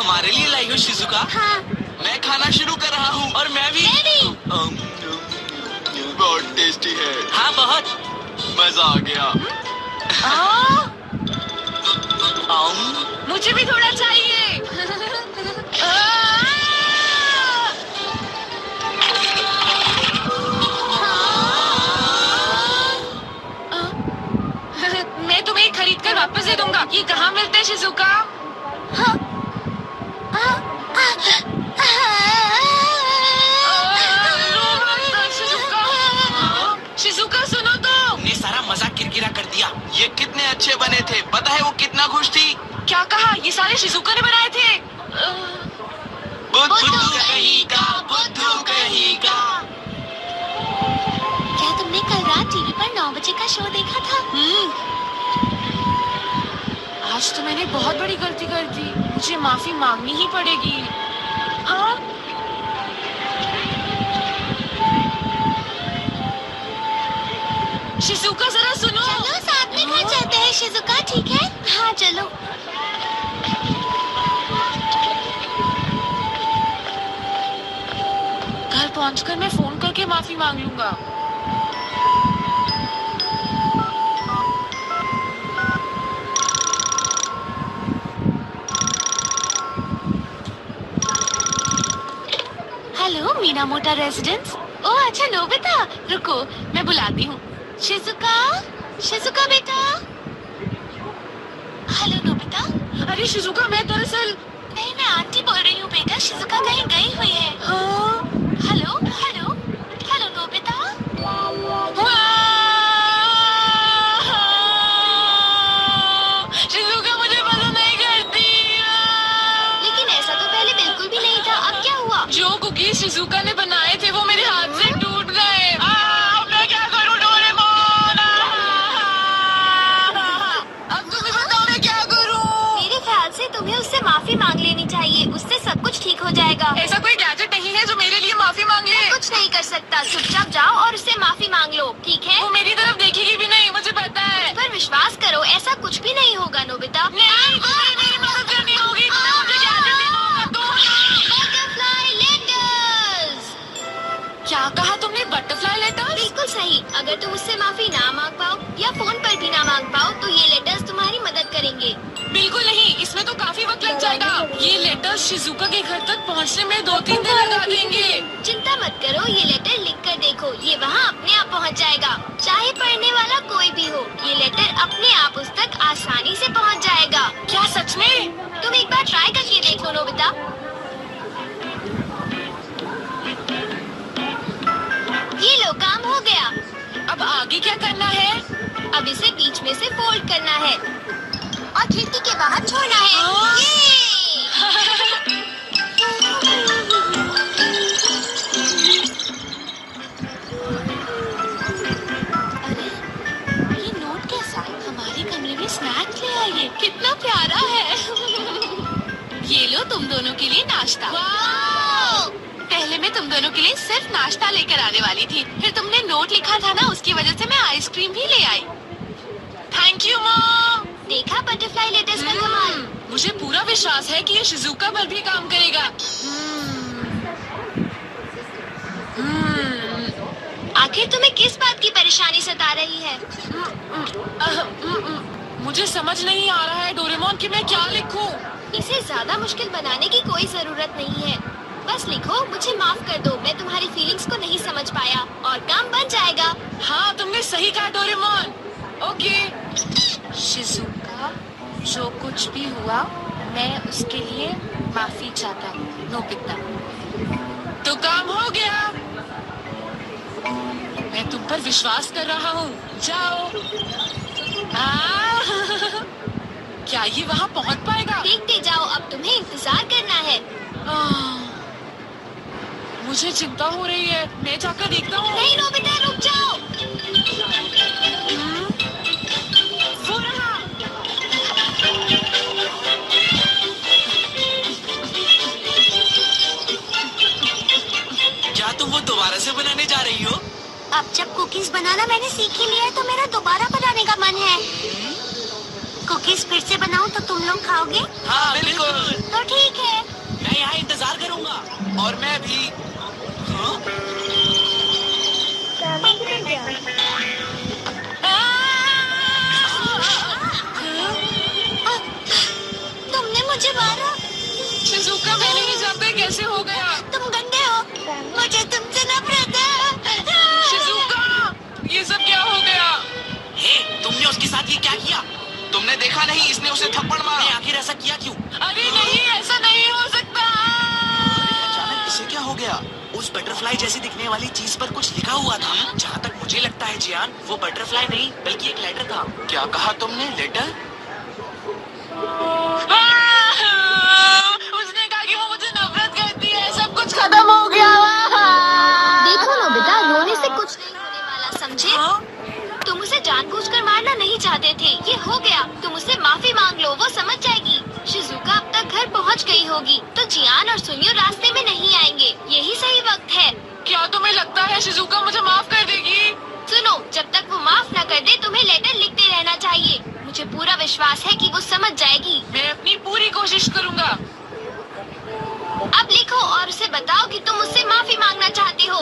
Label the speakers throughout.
Speaker 1: हमारे लिए लाई हो शिजुका?
Speaker 2: हाँ।
Speaker 1: मैं खाना शुरू कर रहा हूँ। और मैं भी। बहुत टेस्टी है। हाँ बहुत। मजा आ गया।
Speaker 2: मुझे भी थोड़ा चाहिए। मैं तुम्हें खरीद कर वापस दे दूंगा। ये कहाँ मिलते हैं शिजुका? शिजुका सुनो तो।
Speaker 1: तुमने सारा मजाक किरकिरा कर दिया। ये कितने अच्छे बने थे। पता है वो कितना खुश थी।
Speaker 2: क्या कहा? ये सारे शिजुका ने बनाए थे।
Speaker 1: बुद्धू कहेगा, बुद्धू कहेगा।
Speaker 3: क्या तुमने कल रात टीवी पर 9 बजे का शो देखा था?
Speaker 2: आज तो मैंने बहुत बड़ी गलती कर दी। मुझे माफी मांगनी ही पड़ेगी। हाँ? शिजुका जरा सुनो।
Speaker 3: चलो साथ में घर चलते हैं शिजुका, ठीक है? हाँ चलो।
Speaker 2: घर पहुंचकर मैं फोन करके माफी मांग लूंगा।
Speaker 3: हेलो मीना मोटा रेजिडेंस। ओह अच्छा नोबिता, रुको मैं बुलाती हूँ। शिजुका, शिजुका बेटा। Hello Nobita.
Speaker 2: अरे शिजुका, मैं दरअसल
Speaker 3: नहीं, मैं आंटी बोल रही हूँ बेटा। शिजुका कहीं गई हुई है। Hello hello hello Nobita.
Speaker 2: Shizuka मुझे पसंद नहीं करती।
Speaker 3: लेकिन ऐसा तो पहले बिल्कुल भी नहीं था। अब क्या हुआ?
Speaker 2: जो कुकीज शिजुका ने बनाए थे वो मेरे हाथ से टूट गए। मैं क्या करूं डोरेमोन? अब तुम ही बताओ मैं क्या करूं?
Speaker 3: मेरे ख्याल से तुम्हें उससे माफी मांग लेनी चाहिए। उससे सब कुछ ठीक हो जाएगा।
Speaker 2: ऐसा कोई गैजेट नहीं है जो मेरे लिए माफी मांगे।
Speaker 3: कुछ नहीं कर सकता। चुपचाप जाओ और उससे माफी मांग लो, ठीक है?
Speaker 2: वो मेरी तरफ देखेगी भी नहीं, मुझे पता है।
Speaker 3: पर विश्वास करो, ऐसा कुछ भी नहीं होगा नोबिता।
Speaker 2: नहीं, तुम्हें मेरी मदद करनी होगी। तुम्हें मुझे गैजेट देना होगा।
Speaker 3: Butterfly letters.
Speaker 2: क्या कहा तुमने? Butterfly letters?
Speaker 3: बिल्कुल सही। अगर तुम उससे माफी ना मांग पाओ या फोन पर भी ना मांग पाओ तो ये लेटर्स तुम्हारी मदद करेंगे।
Speaker 2: बिल्कुल नहीं, इसमें तो काफी वक्त लग जाएगा। ये लेटर्स शिजुका के घर तक पहुंचने में 2-3 दिन लगा देंगे।
Speaker 3: चिंता मत करो, ये लेटर लिख कर देखो, ये वहाँ अपने आप पहुँच जाएगा। चाहे पढ़ने वाला कोई भी हो, ये लेटर अपने आप उस तक आसानी से पहुँच जाएगा।
Speaker 2: क्या सच में?
Speaker 3: तुम एक बार ट्राई करके देखो नोबिता। ये लो, काम हो गया।
Speaker 2: अब आगे क्या करना है?
Speaker 3: अब इसे बीच में से फोल्ड करना है और खिड़की के बाहर छोड़ना है। अरे ये नोट कैसा? हमारे कमरे में स्नैक्स ले आइए। कितना प्यारा है। ये लो तुम दोनों के लिए नाश्ता। पहले मैं तुम दोनों के लिए सिर्फ नाश्ता लेकर आने वाली थी, फिर तुमने नोट लिखा था ना, उसकी वजह से मैं आइसक्रीम भी ले आई।
Speaker 2: Thank you mom.
Speaker 3: देखा बटरफ्लाई लेटर्स का कमाल?
Speaker 2: मुझे पूरा विश्वास है कि ये शिजुका पर भी काम करेगा।
Speaker 3: आखिर तुम्हें किस बात की परेशानी सता रही है?
Speaker 2: मुझे समझ नहीं आ रहा है डोरेमोन कि मैं क्या लिखूं।
Speaker 3: इसे ज्यादा मुश्किल बनाने की कोई जरूरत नहीं है। बस लिखो, मुझे माफ कर दो, मैं तुम्हारी फीलिंग्स को नहीं समझ पाया, और काम बन जाएगा।
Speaker 2: हाँ तुमने सही कहा डोरेमोन। ओके। शिजुका, जो कुछ भी हुआ मैं उसके लिए माफी चाहता हूँ। नोबिता, तो काम हो गया। मैं तुम पर विश्वास कर रहा हूँ। जाओ। क्या ये वहाँ पहुँच पाएगा?
Speaker 3: देखते जाओ, अब तुम्हें इंतजार करना है।
Speaker 2: मुझे चिंता हो रही है, मैं जाकर देखता हूँ।
Speaker 3: नहीं नोबिता, रुक जाओ।
Speaker 2: वो रहा।
Speaker 1: क्या तुम वो दोबारा से बनाने जा रही हो?
Speaker 3: अब जब कुकीज बनाना मैंने सीख ही लिया है तो मेरा दोबारा बनाने का मन है। कुकीज फिर से बनाऊं तो तुम लोग खाओगे?
Speaker 1: हाँ बिल्कुल।
Speaker 3: तो ठीक है।
Speaker 1: मैं यहाँ इंतजार करूंगा। और मैं भी। हाँ?
Speaker 3: तुमने मुझे मारा।
Speaker 2: शिजुका, मैंने नहीं जानता कैसे हो गया।
Speaker 3: तुम गंदे हो। मुझे तुमसे नफरत है।
Speaker 2: शिजुका, ये सब क्या हो गया?
Speaker 1: हे, तुमने उसके साथ ये क्या किया? तुमने देखा नहीं, इसने उसे थप्पड़ मारा। आखिर ऐसा किया क्यों?
Speaker 2: अरे नहीं, ऐसा नहीं हो सकता।
Speaker 1: अचानक इसे क्या हो गया? उस बटरफ्लाई जैसी दिखने वाली चीज पर कुछ लिखा हुआ था। जहाँ तक मुझे लगता है जियान, वो बटरफ्लाई नहीं बल्कि एक लेटर था। क्या कहा तुमने? लेटर?
Speaker 2: उसने कहा कि वो मुझे नफरत करती है। सब कुछ खत्म हो गया।
Speaker 3: देखो नोबिता, रोने से कुछ नहीं होने वाला, समझे? तुम उसे जानबूझकर मारना नहीं चाहते थे। ये हो गया। तुम उससे माफी मांग लो, वो समझ जाएगी। शिजुका अब तक घर पहुंच गई होगी, तो जियान और सुनियो रास्ते में नहीं आएंगे। यही सही वक्त है।
Speaker 2: क्या तुम्हें लगता है शिजुका मुझे माफ कर देगी?
Speaker 3: सुनो, जब तक वो माफ न कर दे, तुम्हें लेटर लिखते रहना चाहिए। मुझे पूरा विश्वास है कि वो समझ जाएगी।
Speaker 2: मैं अपनी पूरी कोशिश करूंगा।
Speaker 3: अब लिखो और उसे बताओ कि तुम उससे माफी मांगना चाहते हो।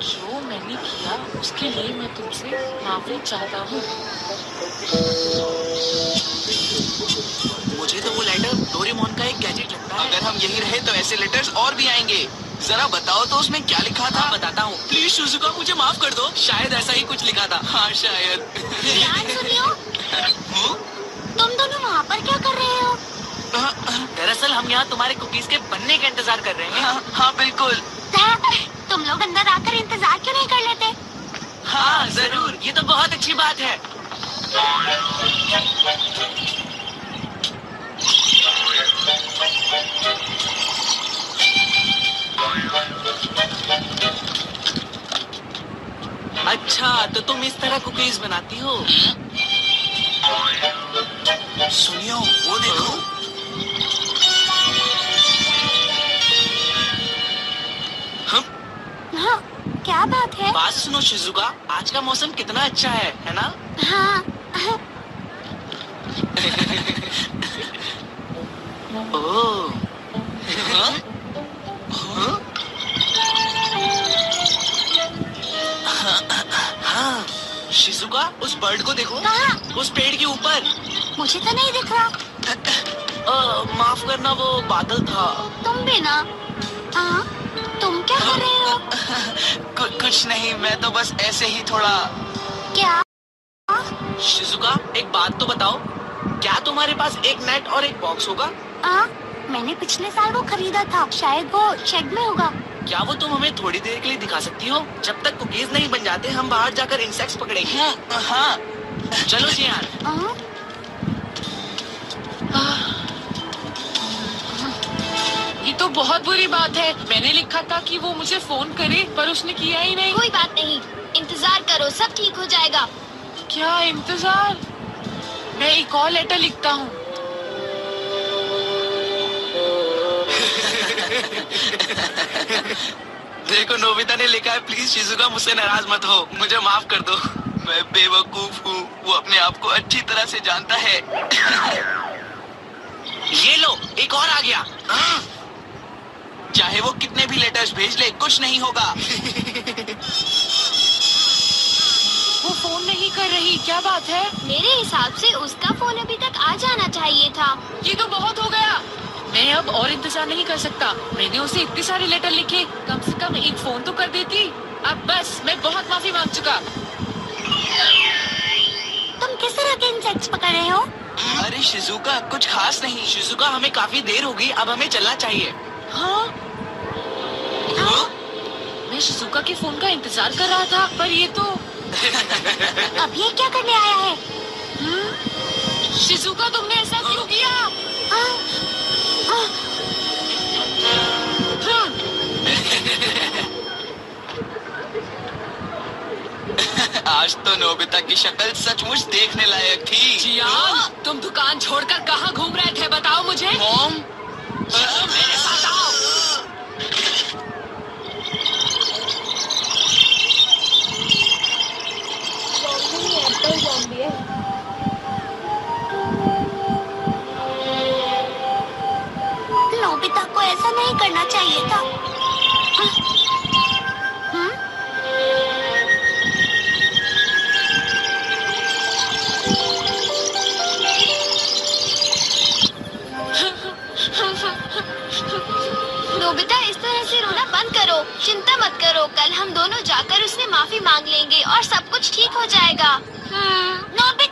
Speaker 2: जो मैंने किया उसके लिए मैं तुमसे माफी चाहता हूँ।
Speaker 1: मुझे तो वो लेटर डोरेमोन का एक गैजेट लगता है। अगर हम यही रहे तो ऐसे लेटर्स और भी आएंगे। जरा बताओ तो उसमें क्या लिखा था? बताता हूँ। प्लीज शिजुका, मुझे माफ कर दो। शायद ऐसा ही कुछ लिखा था। हाँ शायद।
Speaker 3: जियान, सुनियो, तुम दोनों वहाँ पर क्या कर रहे हो?
Speaker 1: दरअसल हम यहाँ तुम्हारे कुकीज के बनने का इंतजार कर रहे हैं। हाँ बिल्कुल।
Speaker 3: तुम लोग अंदर आकर इंतजार क्यों नहीं कर लेते?
Speaker 1: हाँ जरूर, ये तो बहुत अच्छी बात है। अच्छा, तो तुम इस तरह कुकीज बनाती हो? सुनियो, वो देखो।
Speaker 3: हाँ, क्या बात है?
Speaker 1: बात सुनो शिजुका, आज का मौसम कितना अच्छा है ना?
Speaker 3: हाँ।
Speaker 1: ओह। हाँ? हाँ? हाँ, शिजुका, उस बर्ड को देखो।
Speaker 3: कहाँ?
Speaker 1: उस पेड़ के ऊपर।
Speaker 3: मुझे तो नहीं दिख रहा।
Speaker 1: माफ करना, वो बादल था।
Speaker 3: तुम भी ना। हाँ, तुम क्या कर रहे हो?
Speaker 1: कुछ नहीं, मैं तो बस ऐसे ही थोड़ा।
Speaker 3: क्या?
Speaker 1: शिजुका, एक बात तो बताओ, क्या तुम्हारे पास एक नेट और एक बॉक्स होगा?
Speaker 3: मैंने पिछले साल वो खरीदा था, शायद वो शेड में होगा।
Speaker 1: क्या वो तुम हमें थोड़ी देर के लिए दिखा सकती हो? जब तक कुकीज नहीं बन जाते हम बाहर जाकर इंसेक्ट्स पकड़ेंगे। हाँ। चलो जियान।
Speaker 2: ये तो बहुत बुरी बात है। मैंने लिखा था कि वो मुझे फोन करे, पर उसने किया ही नहीं।
Speaker 3: कोई बात नहीं, इंतजार करो, सब ठीक हो जाएगा।
Speaker 2: क्या इंतजार? मैं एक और लेटर लिखता हूँ।
Speaker 1: देखो, नोबिता ने लिखा है, प्लीज शिजुका मुझसे नाराज मत हो, मुझे माफ कर दो। मैं बेवकूफ हूँ, वो अपने आप को अच्छी तरह से जानता है। ये लो, एक और आ गया। चाहे वो कितने भी लेटर्स भेज ले, कुछ नहीं होगा।
Speaker 2: वो फोन नहीं कर रही, क्या बात है?
Speaker 3: मेरे हिसाब से उसका फोन अभी तक आ जाना चाहिए था।
Speaker 2: ये तो बहुत हो गया। मैं अब और इंतजार नहीं कर सकता। मैंने उसे इतने सारे लेटर लिखे, कम से कम एक फोन तो कर देती। अब बस, मैं बहुत माफी मांग चुका।
Speaker 3: तुम किस तरह के इंसेक्ट्स पकड़ रहे हो?
Speaker 1: अरे शिजुका, कुछ खास नहीं। शिजुका, हमें काफी देर हो गई, अब हमें चलना चाहिए।
Speaker 2: हाँ? मैं शिजुका के फोन का इंतजार कर रहा था, पर ये तो।
Speaker 3: अब ये क्या करने आया है?
Speaker 2: शिजुका, तुमने ऐसा क्यों किया?
Speaker 1: आज तो नोबिता की शक्ल सचमुच देखने लायक थी।
Speaker 2: जियान, तुम दुकान छोड़कर कहाँ घूम रहे थे, बताओ मुझे।
Speaker 1: मॉम,
Speaker 2: मेरे साथ आओ।
Speaker 3: नोबिता इस तरह से रोना बंद करो। चिंता मत करो, कल हम दोनों जाकर उससे माफी मांग लेंगे और सब कुछ ठीक हो जाएगा। नोबिता